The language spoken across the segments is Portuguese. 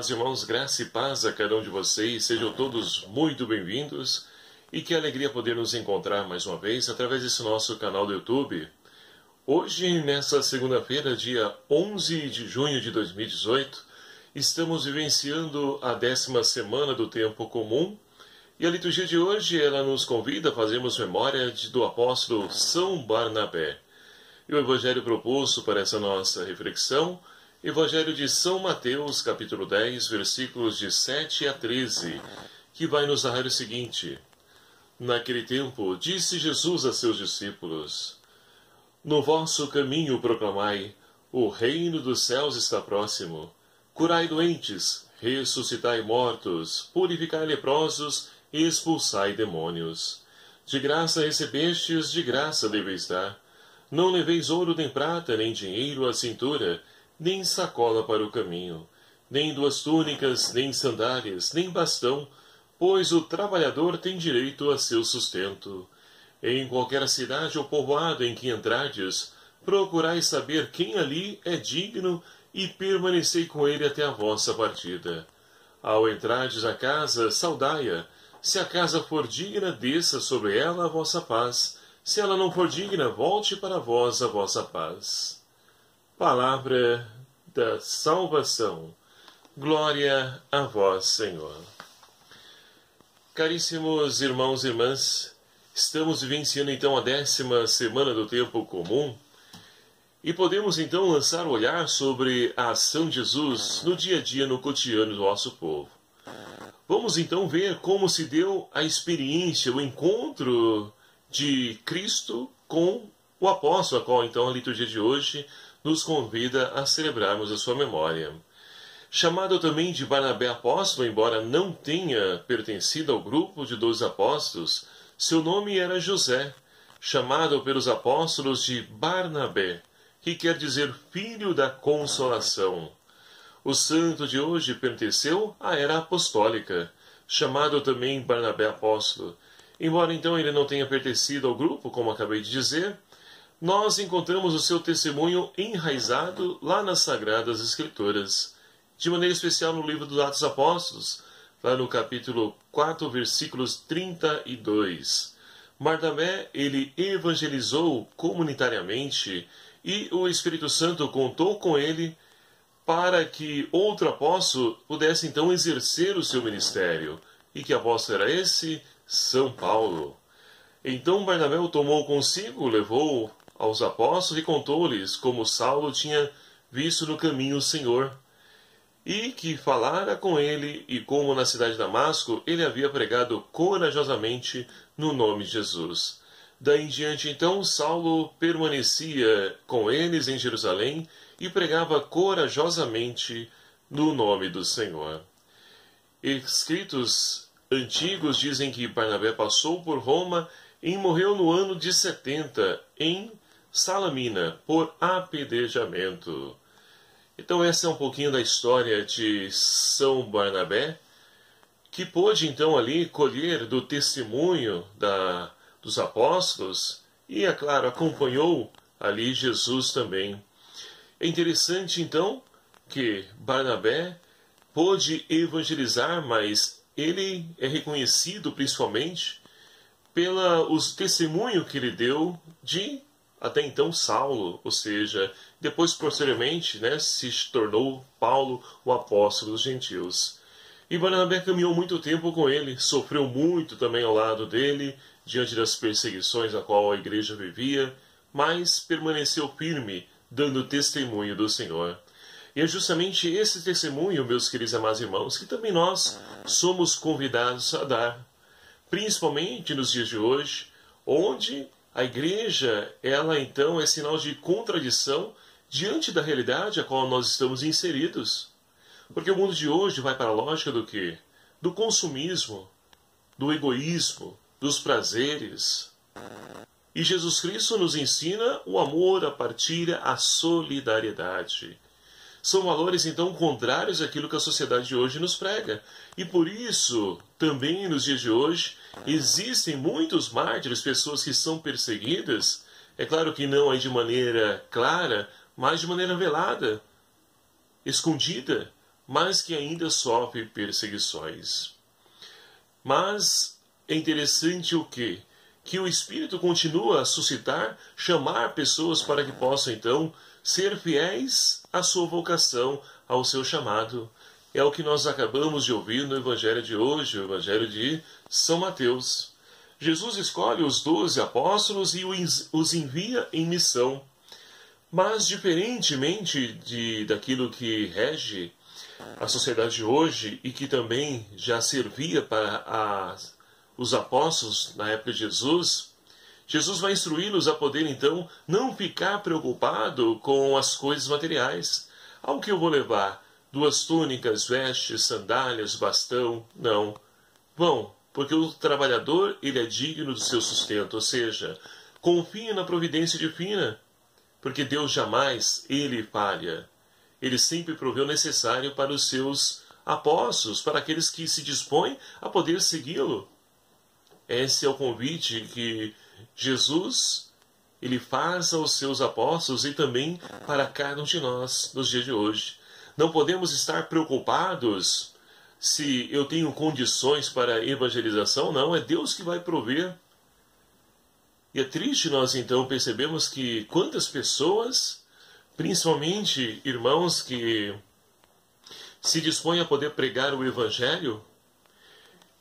Amados irmãos, graça e paz a cada um de vocês, sejam todos muito bem-vindos e que alegria poder nos encontrar mais uma vez através desse nosso canal do YouTube. Hoje, nessa segunda-feira, dia 11 de junho de 2018, estamos vivenciando a 10ª semana do Tempo Comum e a liturgia de hoje ela nos convida a fazermos memória do apóstolo São Barnabé. E o evangelho proposto para essa nossa reflexão, Evangelho de São Mateus, capítulo 10, versículos de 7 a 13, que vai nos narrar o seguinte: Naquele tempo, disse Jesus a seus discípulos: No vosso caminho proclamai, o reino dos céus está próximo. Curai doentes, ressuscitai mortos, purificai leprosos e expulsai demônios. De graça recebestes, de graça deveis dar. Não leveis ouro nem prata, nem dinheiro à cintura, nem sacola para o caminho, nem 2 túnicas, nem sandálias, nem bastão, pois o trabalhador tem direito a seu sustento. Em qualquer cidade ou povoado em que entrardes, procurai saber quem ali é digno e permanecei com ele até a vossa partida. Ao entrardes a casa, saudai-a. Se a casa for digna, desça sobre ela a vossa paz. Se ela não for digna, volte para vós a vossa paz. Palavra da salvação. Glória a vós, Senhor. Caríssimos irmãos e irmãs, estamos vivenciando então a 10ª semana do Tempo Comum e podemos então lançar o olhar sobre a ação de Jesus no dia a dia, no cotidiano do nosso povo. Vamos então ver como se deu a experiência, o encontro de Cristo com o apóstolo, a qual então a liturgia de hoje nos convida a celebrarmos a sua memória. Chamado também de Barnabé apóstolo, embora não tenha pertencido ao grupo de 12 apóstolos, seu nome era José, chamado pelos apóstolos de Barnabé, que quer dizer filho da consolação. O santo de hoje pertenceu à era apostólica, chamado também Barnabé apóstolo. Embora então ele não tenha pertencido ao grupo, como acabei de dizer, nós encontramos o seu testemunho enraizado lá nas Sagradas Escrituras, de maneira especial no livro dos Atos Apóstolos, lá no capítulo 4, versículos 32. Barnabé, ele evangelizou comunitariamente e o Espírito Santo contou com ele para que outro apóstolo pudesse então exercer o seu ministério. E que apóstolo era esse? São Paulo. Então Barnabé o tomou consigo, levou aos apóstolos e contou-lhes como Saulo tinha visto no caminho o Senhor, e que falara com ele, e como na cidade de Damasco ele havia pregado corajosamente no nome de Jesus. Daí em diante, então, Saulo permanecia com eles em Jerusalém e pregava corajosamente no nome do Senhor. Escritos antigos dizem que Barnabé passou por Roma e morreu no ano de 70, em Salamina, por apedrejamento. Então essa é um pouquinho da história de São Barnabé, que pôde então ali colher do testemunho dos apóstolos e, é claro, acompanhou ali Jesus também. É interessante então que Barnabé pôde evangelizar, mas ele é reconhecido principalmente pelo testemunho que ele deu de até então Saulo, ou seja, depois posteriormente se tornou Paulo, o apóstolo dos gentios. E Barnabé caminhou muito tempo com ele, sofreu muito também ao lado dele, diante das perseguições a qual a igreja vivia, mas permaneceu firme, dando testemunho do Senhor. E é justamente esse testemunho, meus queridos amados irmãos, que também nós somos convidados a dar, principalmente nos dias de hoje, onde a igreja, ela então é sinal de contradição diante da realidade a qual nós estamos inseridos. Porque o mundo de hoje vai para a lógica do quê? Do consumismo, do egoísmo, dos prazeres. E Jesus Cristo nos ensina o amor, a partilha, a solidariedade. São valores, então, contrários àquilo que a sociedade de hoje nos prega. E por isso, também nos dias de hoje, existem muitos mártires, pessoas que são perseguidas, é claro que não aí de maneira clara, mas de maneira velada, escondida, mas que ainda sofre perseguições. Mas é interessante o quê? Que o Espírito continua a suscitar, chamar pessoas para que possam então ser fiéis à sua vocação, ao seu chamado. É o que nós acabamos de ouvir no Evangelho de hoje, o Evangelho de São Mateus. Jesus escolhe os 12 apóstolos e os envia em missão. Mas, diferentemente daquilo que rege a sociedade de hoje e que também já servia para os apóstolos na época de Jesus, Jesus vai instruí-los a poder, então, não ficar preocupado com as coisas materiais. Ao que eu vou levar? 2 túnicas, vestes, sandálias, bastão? Não. Vão, porque o trabalhador ele é digno do seu sustento, ou seja, confie na providência divina, porque Deus jamais ele falha. Ele sempre proveu o necessário para os seus apóstolos, para aqueles que se dispõem a poder segui-lo. Esse é o convite que Jesus ele faz aos seus apóstolos e também para cada um de nós nos dias de hoje. Não podemos estar preocupados se eu tenho condições para a evangelização, não, é Deus que vai prover. E é triste nós então percebemos que quantas pessoas, principalmente irmãos que se dispõem a poder pregar o Evangelho,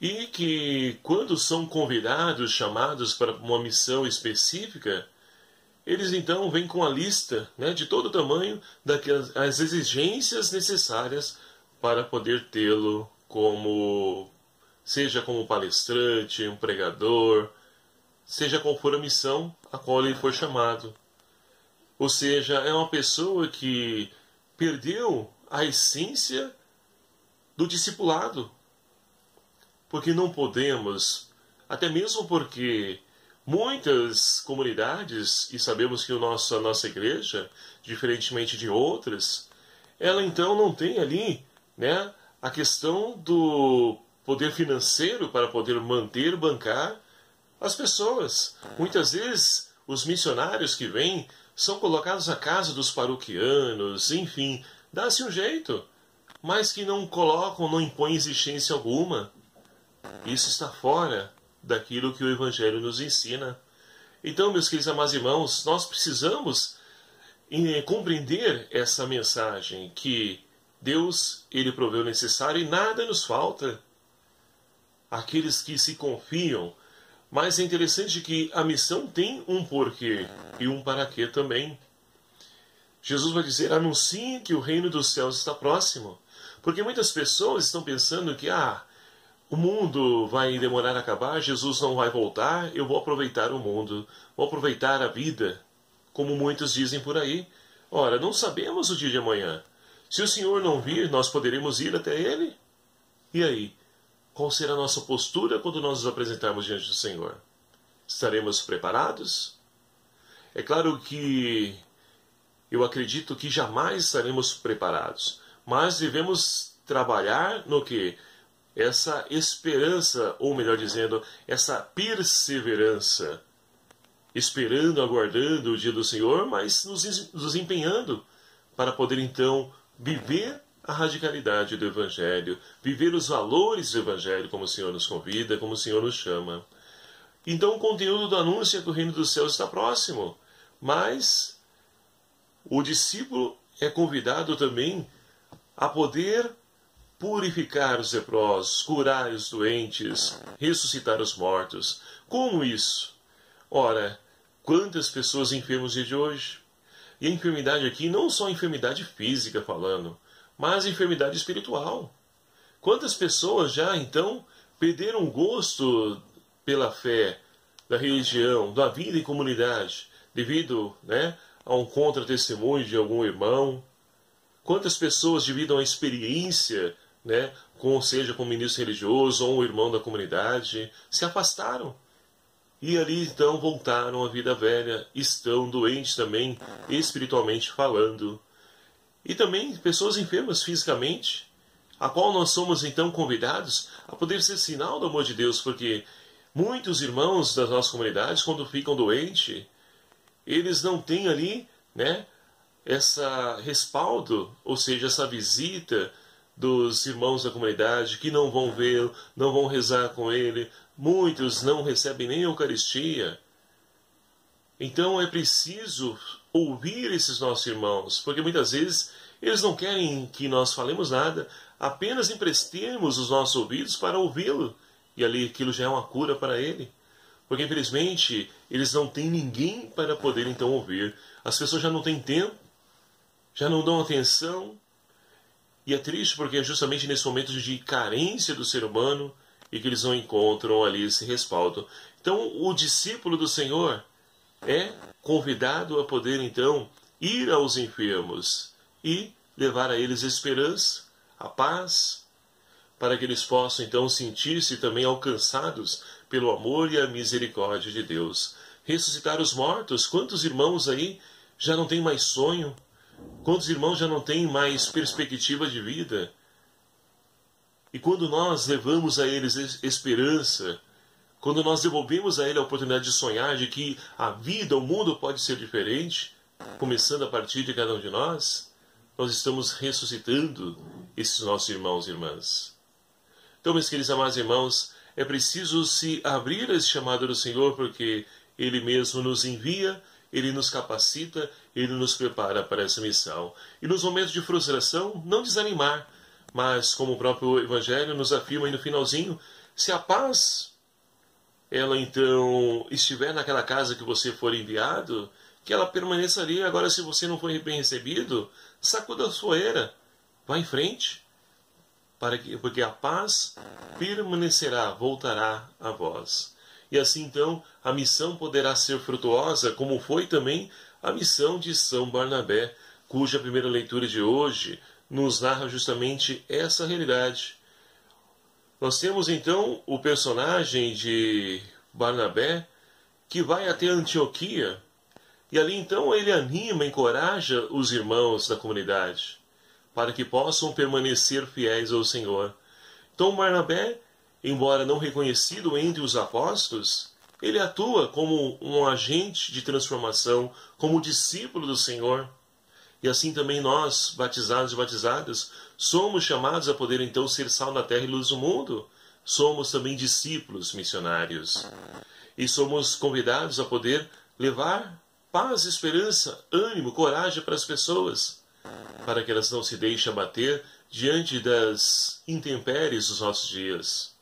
e que quando são convidados, chamados para uma missão específica, eles então vêm com a lista, né, de todo o tamanho das exigências necessárias para poder tê-lo como, seja como palestrante, um pregador, seja qual for a missão a qual ele for chamado. Ou seja, é uma pessoa que perdeu a essência do discipulado. Porque não podemos, até mesmo porque muitas comunidades, e sabemos que a nossa igreja, diferentemente de outras, ela então não tem ali, né, a questão do poder financeiro para poder manter, bancar as pessoas. Muitas vezes os missionários que vêm são colocados à casa dos paroquianos, enfim, dá-se um jeito, mas que não colocam, não impõem exigência alguma. Isso está fora daquilo que o Evangelho nos ensina. Então, meus queridos amados irmãos, nós precisamos compreender essa mensagem, que Deus ele proveu o necessário e nada nos falta. Aqueles que se confiam. Mas é interessante que a missão tem um porquê e um para quê também. Jesus vai dizer, anunciem que o reino dos céus está próximo. Porque muitas pessoas estão pensando que o mundo vai demorar a acabar, Jesus não vai voltar, eu vou aproveitar o mundo, vou aproveitar a vida, como muitos dizem por aí. Ora, não sabemos o dia de amanhã. Se o Senhor não vir, nós poderemos ir até Ele? E aí? Qual será a nossa postura quando nós nos apresentarmos diante do Senhor? Estaremos preparados? É claro que eu acredito que jamais estaremos preparados, mas devemos trabalhar no que? Essa esperança, ou melhor dizendo, essa perseverança, esperando, aguardando o dia do Senhor, mas nos empenhando para poder então viver a radicalidade do Evangelho, viver os valores do Evangelho, como o Senhor nos convida, como o Senhor nos chama. Então o conteúdo do anúncio é que o reino dos céus está próximo, mas o discípulo é convidado também a poder purificar os leprosos, curar os doentes, ressuscitar os mortos. Como isso? Ora, quantas pessoas enfermas no dia de hoje? E a enfermidade aqui não só a enfermidade física falando, mas a enfermidade espiritual. Quantas pessoas já, então, perderam o gosto pela fé, da religião, da vida em comunidade, devido, né, a um contra-testemunho de algum irmão? Quantas pessoas, devido a uma experiência, né, seja com um ministro religioso ou um irmão da comunidade, se afastaram? E ali então voltaram à vida velha, estão doentes também, espiritualmente falando. E também pessoas enfermas fisicamente, a qual nós somos então convidados a poder ser sinal do amor de Deus, porque muitos irmãos das nossas comunidades, quando ficam doentes, eles não têm ali, né, essa respaldo, ou seja, essa visita dos irmãos da comunidade que não vão vê-lo, não vão rezar com ele. Muitos não recebem nem a Eucaristia. Então é preciso ouvir esses nossos irmãos, porque muitas vezes eles não querem que nós falemos nada, apenas emprestemos os nossos ouvidos para ouvi-lo. E ali aquilo já é uma cura para ele. Porque infelizmente eles não têm ninguém para poder então ouvir. As pessoas já não têm tempo, já não dão atenção. E é triste porque é justamente nesse momento de carência do ser humano e que eles não encontram ali esse respaldo. Então o discípulo do Senhor é convidado a poder então ir aos enfermos e levar a eles esperança, a paz, para que eles possam então sentir-se também alcançados pelo amor e a misericórdia de Deus. Ressuscitar os mortos. Quantos irmãos aí já não têm mais sonho? Quantos irmãos já não têm mais perspectiva de vida? E quando nós levamos a eles esperança, quando nós devolvemos a ele a oportunidade de sonhar de que a vida, o mundo pode ser diferente, começando a partir de cada um de nós, nós estamos ressuscitando esses nossos irmãos e irmãs. Então, meus queridos amados irmãos, é preciso se abrir a esse chamado do Senhor, porque Ele mesmo nos envia, Ele nos capacita, Ele nos prepara para essa missão. E nos momentos de frustração, não desanimar, mas como o próprio Evangelho nos afirma aí no finalzinho, se a paz, ela então estiver naquela casa que você for enviado, que ela permaneça ali. Agora, se você não for bem recebido, sacuda a poeira, vá em frente, porque a paz permanecerá, voltará a vós. E assim então a missão poderá ser frutuosa, como foi também a missão de São Barnabé, cuja primeira leitura de hoje nos narra justamente essa realidade. Nós temos então o personagem de Barnabé, que vai até Antioquia, e ali então ele anima, encoraja os irmãos da comunidade, para que possam permanecer fiéis ao Senhor. Então Barnabé, embora não reconhecido entre os apóstolos, ele atua como um agente de transformação, como discípulo do Senhor. E assim também nós, batizados e batizadas, somos chamados a poder então ser sal na terra e luz do mundo. Somos também discípulos missionários. E somos convidados a poder levar paz, esperança, ânimo, coragem para as pessoas, para que elas não se deixem abater diante das intempéries dos nossos dias.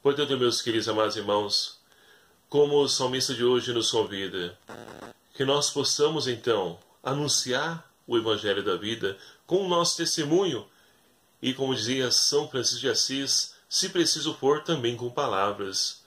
Portanto, meus queridos amados irmãos, como o salmista de hoje nos convida, que nós possamos então anunciar o Evangelho da vida com o nosso testemunho e, como dizia São Francisco de Assis, se preciso for, também com palavras.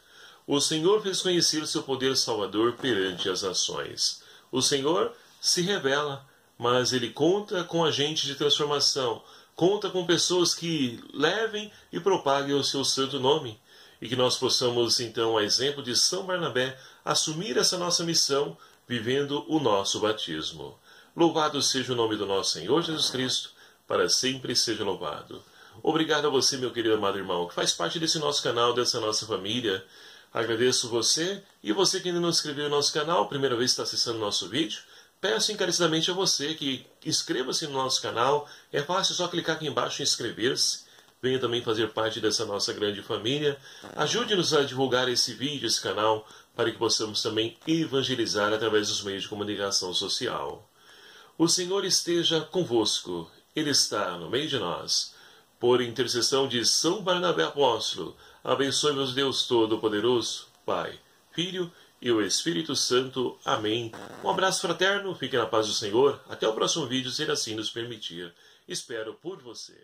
O Senhor fez conhecer o seu poder salvador perante as nações. O Senhor se revela, mas Ele conta com agentes de transformação, conta com pessoas que levem e propaguem o seu santo nome, e que nós possamos, então, a exemplo de São Barnabé, assumir essa nossa missão, vivendo o nosso batismo. Louvado seja o nome do nosso Senhor Jesus Cristo, para sempre seja louvado. Obrigado a você, meu querido amado irmão, que faz parte desse nosso canal, dessa nossa família. Agradeço você e você que ainda não se inscreveu no nosso canal, primeira vez que está acessando o nosso vídeo. Peço encarecidamente a você que inscreva-se no nosso canal. É fácil, só clicar aqui embaixo em inscrever-se. Venha também fazer parte dessa nossa grande família. Ajude-nos a divulgar esse vídeo, esse canal, para que possamos também evangelizar através dos meios de comunicação social. O Senhor esteja convosco. Ele está no meio de nós. Por intercessão de São Barnabé Apóstolo, abençoe-vos Deus Todo-Poderoso, Pai, Filho e o Espírito Santo. Amém. Um abraço fraterno, fique na paz do Senhor. Até o próximo vídeo, se ele assim nos permitir. Espero por você.